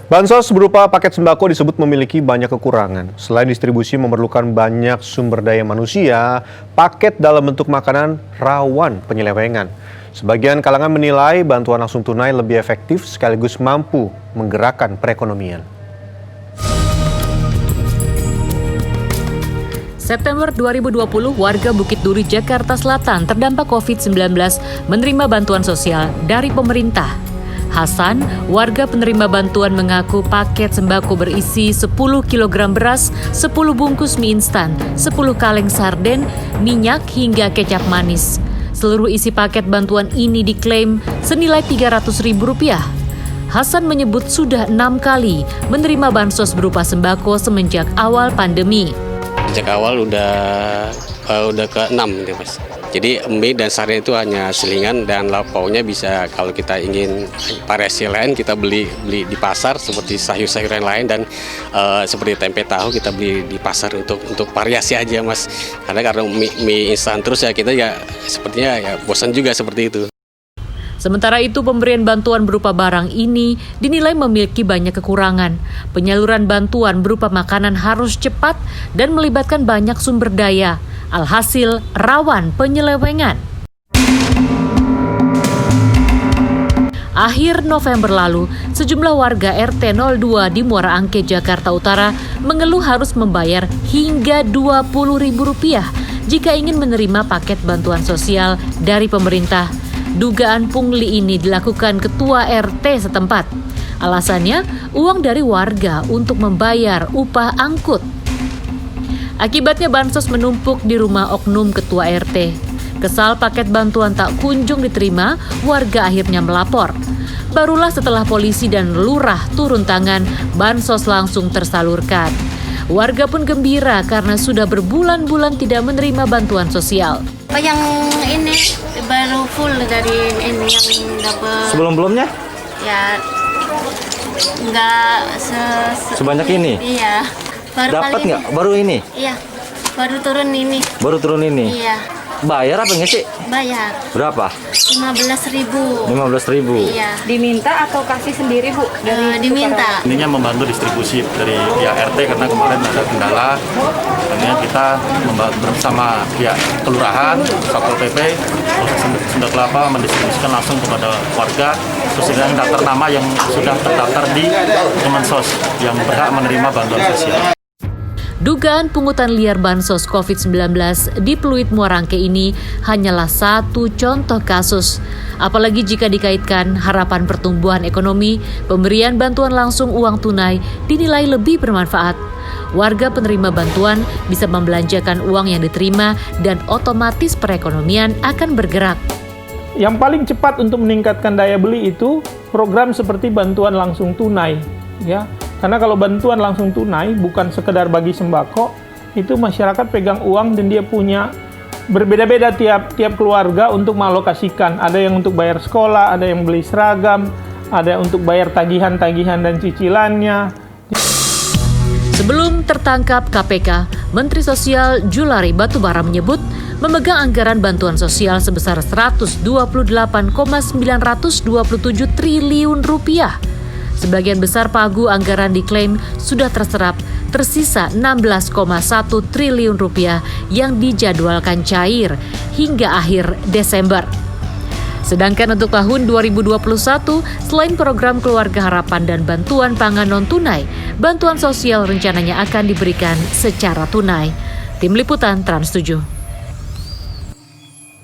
Bansos berupa paket sembako disebut memiliki banyak kekurangan. Selain distribusi memerlukan banyak sumber daya manusia, paket dalam bentuk makanan rawan penyelewengan. Sebagian kalangan menilai bantuan langsung tunai lebih efektif sekaligus mampu menggerakkan perekonomian. September 2020, warga Bukit Duri, Jakarta Selatan terdampak COVID-19 menerima bantuan sosial dari pemerintah. Hasan, warga penerima bantuan mengaku paket sembako berisi 10 kg beras, 10 bungkus mie instan, 10 kaleng sarden, minyak hingga kecap manis. Seluruh isi paket bantuan ini diklaim senilai Rp300.000. Hasan menyebut sudah 6 kali menerima bansos berupa sembako semenjak awal pandemi. Sejak awal udah ke-6 nih Mas. Jadi mie dan sarden itu hanya selingan dan lauk pauknya bisa kalau kita ingin variasi lain kita beli di pasar seperti sayur-sayuran lain dan seperti tempe tahu kita beli di pasar untuk variasi aja Mas. Karena mie instan terus ya kita ya sepertinya ya bosan juga seperti itu. Sementara itu, pemberian bantuan berupa barang ini dinilai memiliki banyak kekurangan. Penyaluran bantuan berupa makanan harus cepat dan melibatkan banyak sumber daya. Alhasil, rawan penyelewengan. Akhir November lalu, sejumlah warga RT 02 di Muara Angke, Jakarta Utara mengeluh harus membayar hingga Rp20.000 jika ingin menerima paket bantuan sosial dari pemerintah. Dugaan pungli ini dilakukan ketua RT setempat. Alasannya, uang dari warga untuk membayar upah angkut. Akibatnya bansos menumpuk di rumah oknum ketua RT. Kesal paket bantuan tak kunjung diterima, warga akhirnya melapor. Barulah setelah polisi dan lurah turun tangan, bansos langsung tersalurkan. Warga pun gembira karena sudah berbulan-bulan tidak menerima bantuan sosial. Yang ini baru full dari ini yang dapat. Sebelum-belumnya? Ya, nggak sebanyak ini? Iya. Dapat nggak? Baru ini? Iya, baru turun ini. Baru turun ini? Iya. Bayar apa nggak sih? Bayar. Berapa? 15.000. 15.000. Iya. Diminta atau kasih sendiri Bu? Diminta. Ininya membantu distribusi dari pihak RT karena kemarin ada kendala. Akhirnya kita membantu bersama pihak kelurahan, Satpol PP, Polres Sunda Kelapa mendistribusikan langsung kepada warga sesuai dengan daftar nama yang sudah terdaftar di Kemensos yang berhak menerima bantuan sosial. Dugaan pungutan liar bansos COVID-19 di Pluit Muara Angke ini hanyalah satu contoh kasus. Apalagi jika dikaitkan harapan pertumbuhan ekonomi, pemberian bantuan langsung uang tunai dinilai lebih bermanfaat. Warga penerima bantuan bisa membelanjakan uang yang diterima dan otomatis perekonomian akan bergerak. Yang paling cepat untuk meningkatkan daya beli itu program seperti bantuan langsung tunai, ya. Karena kalau bantuan langsung tunai bukan sekedar bagi sembako, itu masyarakat pegang uang dan dia punya berbeda-beda tiap keluarga untuk mengalokasikan. Ada yang untuk bayar sekolah, ada yang beli seragam, ada yang untuk bayar tagihan-tagihan dan cicilannya. Sebelum tertangkap KPK, Menteri Sosial Julari Batubara menyebut memegang anggaran bantuan sosial sebesar Rp128,927 triliun. Sebagian besar pagu anggaran diklaim sudah terserap, tersisa Rp16,1 triliun yang dijadwalkan cair hingga akhir Desember. Sedangkan untuk tahun 2021, selain program Keluarga Harapan dan bantuan pangan non-tunai, bantuan sosial rencananya akan diberikan secara tunai. Tim Liputan Trans 7.